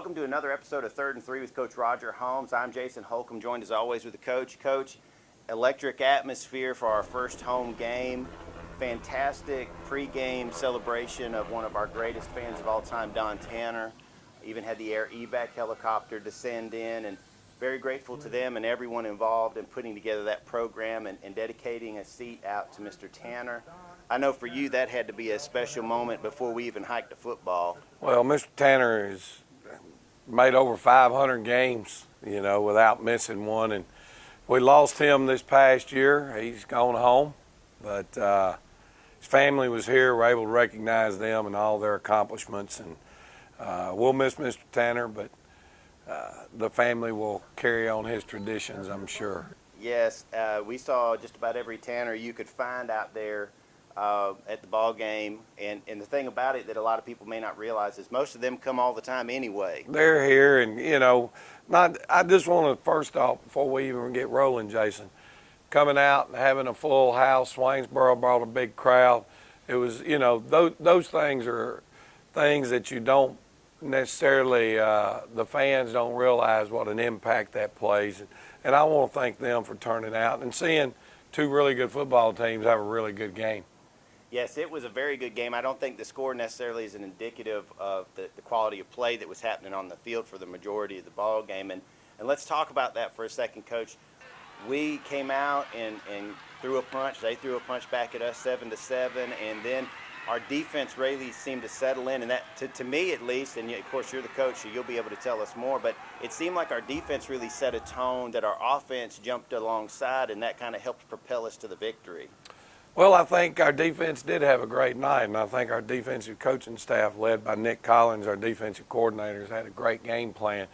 Welcome to another episode of 3rd and 3 with Coach Roger Holmes. I'm Jason Holcomb, joined as always with the coach. Coach, electric atmosphere for our first home game. Fantastic pregame celebration of one of our greatest fans of all time, Don Tanner. Even had the air evac helicopter descend in, and very grateful to them and everyone involved in putting together that program and dedicating a seat out to Mr. Tanner. I know for you that had to be a special moment before we even hiked the football. Well, Mr. Tanner has made over 500 games, without missing one. And we lost him this past year. He's gone home. But his family was here. We're able to recognize them and all their accomplishments. And we'll miss Mr. Tanner, but the family will carry on his traditions, I'm sure. Yes, we saw just about every Tanner you could find out there at the ball game, and the thing about it that a lot of people may not realize is most of them come all the time anyway. They're here, and I just want to first off, before we even get rolling, Jason, coming out and having a full house. Swainsboro brought a big crowd. It was, those things are things that you don't necessarily, the fans don't realize what an impact that plays, and I want to thank them for turning out and seeing two really good football teams have a really good game. Yes, it was a very good game. I don't think the score necessarily is an indicative of the quality of play that was happening on the field for the majority of the ball game. And let's talk about that for a second, Coach. We came out and threw a punch. They threw a punch back at us 7-7, and then our defense really seemed to settle in. And that, to me at least, and of course you're the coach, so you'll be able to tell us more, but it seemed like our defense really set a tone that our offense jumped alongside, and that kind of helped propel us to the victory. Well, I think our defense did have a great night, and I think our defensive coaching staff, led by Nick Collins, our defensive coordinators, had a great game plan.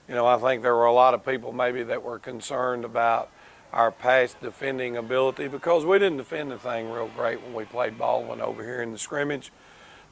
I think there were a lot of people maybe that were concerned about our past defending ability because we didn't defend the thing real great when we played Baldwin over here in the scrimmage.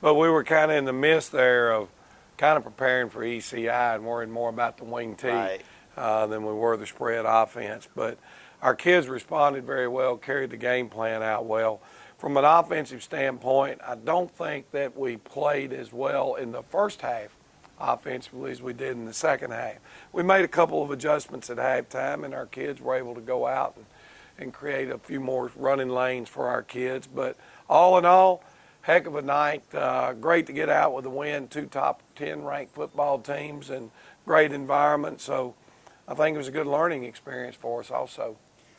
But we were kind of in the midst there of kind of preparing for ECI and worrying more about the wing tee than we were the spread offense. But our kids responded very well, carried the game plan out well. From an offensive standpoint, I don't think that we played as well in the first half offensively as we did in the second half. We made a couple of adjustments at halftime, and our kids were able to go out and create a few more running lanes for our kids. But all in all, heck of a night. Great to get out with a win, two top 10 ranked football teams, and great environment. So I think it was a good learning experience for us also.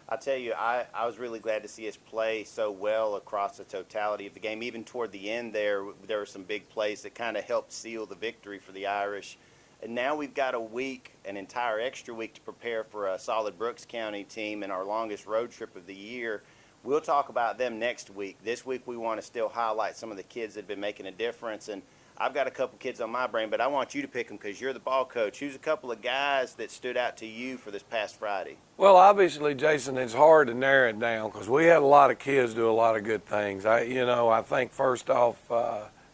I'll tell you, I was really glad to see us play so well across the totality of the game. Even toward the end there were some big plays that kind of helped seal the victory for the Irish. And now we've got a week, an entire extra week to prepare for a solid Brooks County team in our longest road trip of the year. We'll talk about them next week. This week we want to still highlight some of the kids that have been making a difference. And I've got a couple kids on my brain, but I want you to pick them because you're the ball coach. Who's a couple of guys that stood out to you for this past Friday? Well, obviously, Jason, it's hard to narrow it down because we had a lot of kids do a lot of good things. I think first off,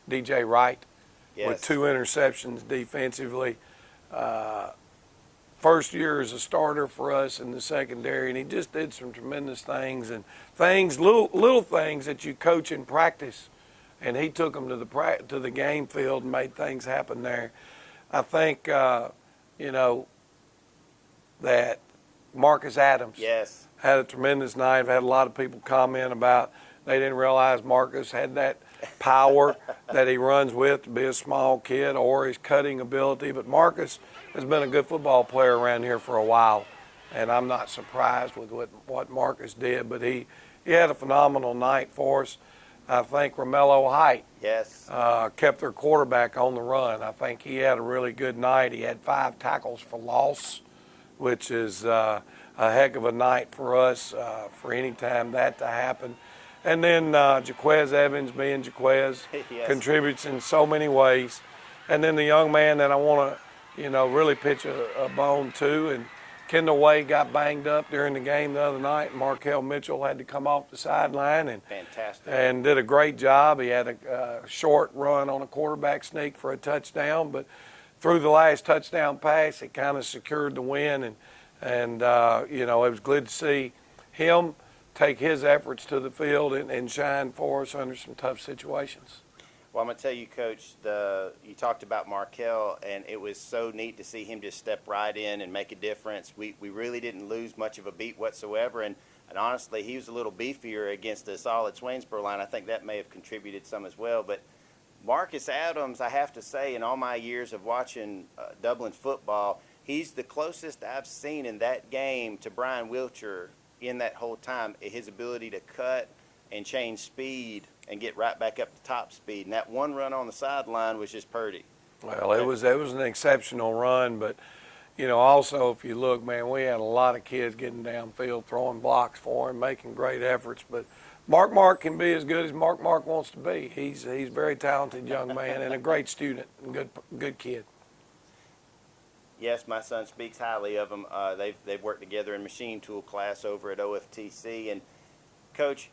DJ Wright with 2 interceptions defensively. First year as a starter for us in the secondary, and he just did some tremendous things and little things that you coach in practice. And he took them to the game field and made things happen there. I think, that Marcus Adams had a tremendous night. I've had a lot of people comment about they didn't realize Marcus had that power that he runs with to be a small kid or his cutting ability. But Marcus has been a good football player around here for a while, and I'm not surprised with what Marcus did. But he had a phenomenal night for us. I think Romello Height kept their quarterback on the run. I think he had a really good night. He had 5 tackles for loss, which is a heck of a night for us for any time that to happen. And then Jaquez Evans, being Jaquez, contributes in so many ways. And then the young man that I want to, really pitch a bone to, and Kendall Wade got banged up during the game the other night, and Markel Mitchell had to come off the sideline and did a great job. He had a short run on a quarterback sneak for a touchdown, but through the last touchdown pass, it kind of secured the win. And it was good to see him take his efforts to the field and shine for us under some tough situations. Well, I'm going to tell you, Coach, you talked about Markel, and it was so neat to see him just step right in and make a difference. We really didn't lose much of a beat whatsoever, and honestly, he was a little beefier against a solid Swainsboro line. I think that may have contributed some as well. But Marcus Adams, I have to say, in all my years of watching Dublin football, he's the closest I've seen in that game to Brian Wiltshire in that whole time. His ability to cut and change speed and get right back up to top speed. And that one run on the sideline was just purdy. Well, it was an exceptional run, but, you know, also if you look, man, we had a lot of kids getting downfield, throwing blocks for him, making great efforts. But Mark can be as good as Mark wants to be. He's a very talented young man and a great student and good kid. Yes, my son speaks highly of him. They've worked together in machine tool class over at OFTC. And, Coach,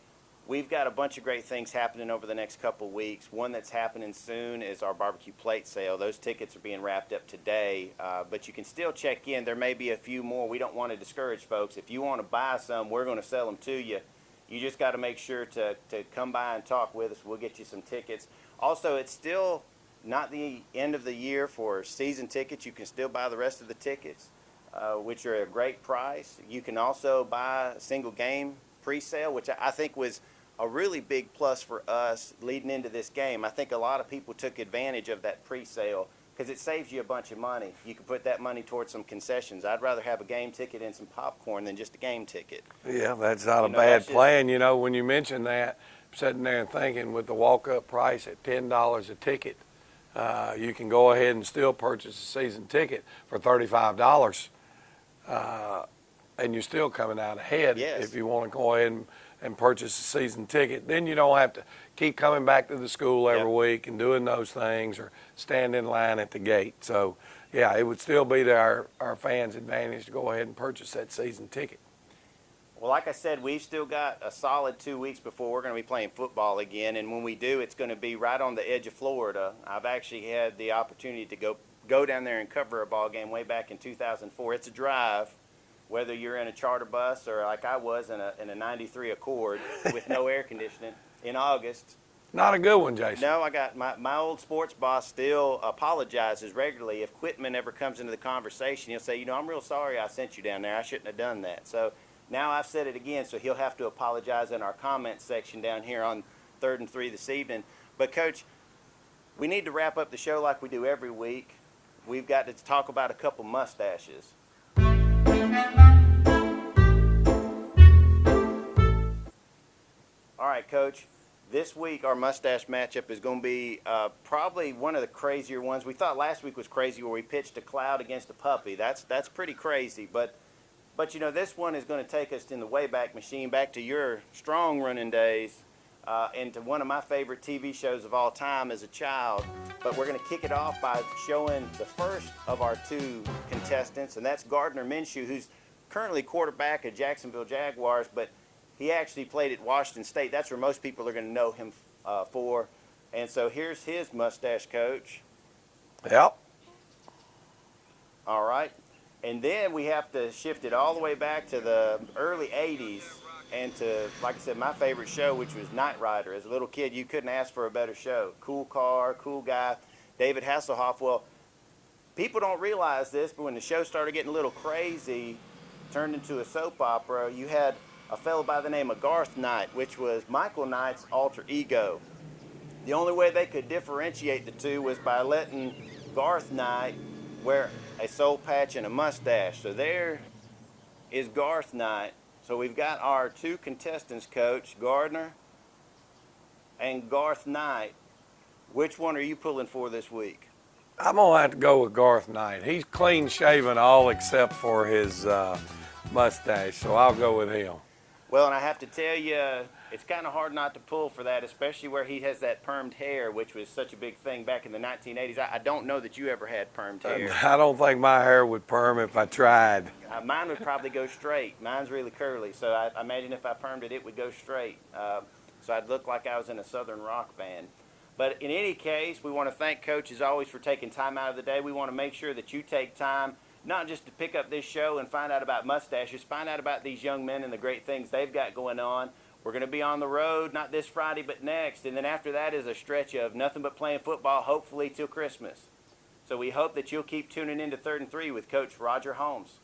we've got a bunch of great things happening over the next couple of weeks. One that's happening soon is our barbecue plate sale. Those tickets are being wrapped up today, but you can still check in. There may be a few more. We don't want to discourage folks. If you want to buy some, we're going to sell them to you. You just got to make sure to come by and talk with us. We'll get you some tickets. Also, it's still not the end of the year for season tickets. You can still buy the rest of the tickets, which are a great price. You can also buy a single game pre-sale, which I think was a really big plus for us leading into this game. I think a lot of people took advantage of that pre-sale because it saves you a bunch of money. You can put that money towards some concessions. I'd rather have a game ticket and some popcorn than just a game ticket. Yeah, that's not a bad plan. You know, when you mention that, I'm sitting there and thinking with the walk-up price at $10 a ticket, you can go ahead and still purchase a season ticket for $35, and you're still coming out ahead. Yes. If you want to go ahead and purchase a season ticket. Then you don't have to keep coming back to the school every week and doing those things or stand in line at the gate. So, yeah, it would still be to our fans' advantage to go ahead and purchase that season ticket. Well, like I said, we've still got a solid 2 weeks before we're going to be playing football again, and when we do, it's going to be right on the edge of Florida. I've actually had the opportunity to go down there and cover a ball game way back in 2004. It's a drive, whether you're in a charter bus or like I was in a 93 Accord with no air conditioning in August. Not a good one, Jason. No, I got my old sports boss still apologizes regularly. If Quitman ever comes into the conversation, he'll say, you know, I'm real sorry I sent you down there. I shouldn't have done that. So now I've said it again, so he'll have to apologize in our comment section down here on 3rd and 3 this evening. But, Coach, we need to wrap up the show like we do every week. We've got to talk about a couple mustaches. All right, Coach. This week, our mustache matchup is going to be probably one of the crazier ones. We thought last week was crazy where we pitched a cloud against a puppy. That's pretty crazy. But you know, this one is going to take us in the Wayback Machine, back to your strong running days, and to one of my favorite TV shows of all time as a child. But we're going to kick it off by showing the first of our two contestants, and that's Gardner Minshew, who's currently quarterback at Jacksonville Jaguars, but he actually played at Washington State. That's where most people are going to know him for. And so here's his mustache, Coach. Yep. All right. And then we have to shift it all the way back to the early 80s and to, like I said, my favorite show, which was Knight Rider. As a little kid, you couldn't ask for a better show. Cool car, cool guy, David Hasselhoff. Well, people don't realize this, but when the show started getting a little crazy, turned into a soap opera, you had a fellow by the name of Garth Knight, which was Michael Knight's alter ego. The only way they could differentiate the two was by letting Garth Knight wear a soul patch and a mustache. So there is Garth Knight. So we've got our two contestants, Coach, Gardner and Garth Knight. Which one are you pulling for this week? I'm going to have to go with Garth Knight. He's clean shaven all except for his mustache, so I'll go with him. Well, and I have to tell you, it's kind of hard not to pull for that, especially where he has that permed hair, which was such a big thing back in the 1980s. I don't know that you ever had permed hair. I don't think my hair would perm if I tried. Mine would probably go straight. Mine's really curly, so I imagine if I permed it, it would go straight. So I'd look like I was in a Southern rock band. But in any case, we want to thank Coach, as always, for taking time out of the day. We want to make sure that you take time not just to pick up this show and find out about mustaches, find out about these young men and the great things they've got going on. We're going to be on the road, not this Friday, but next. And then after that is a stretch of nothing but playing football, hopefully till Christmas. So we hope that you'll keep tuning into 3rd and 3 with Coach Roger Holmes.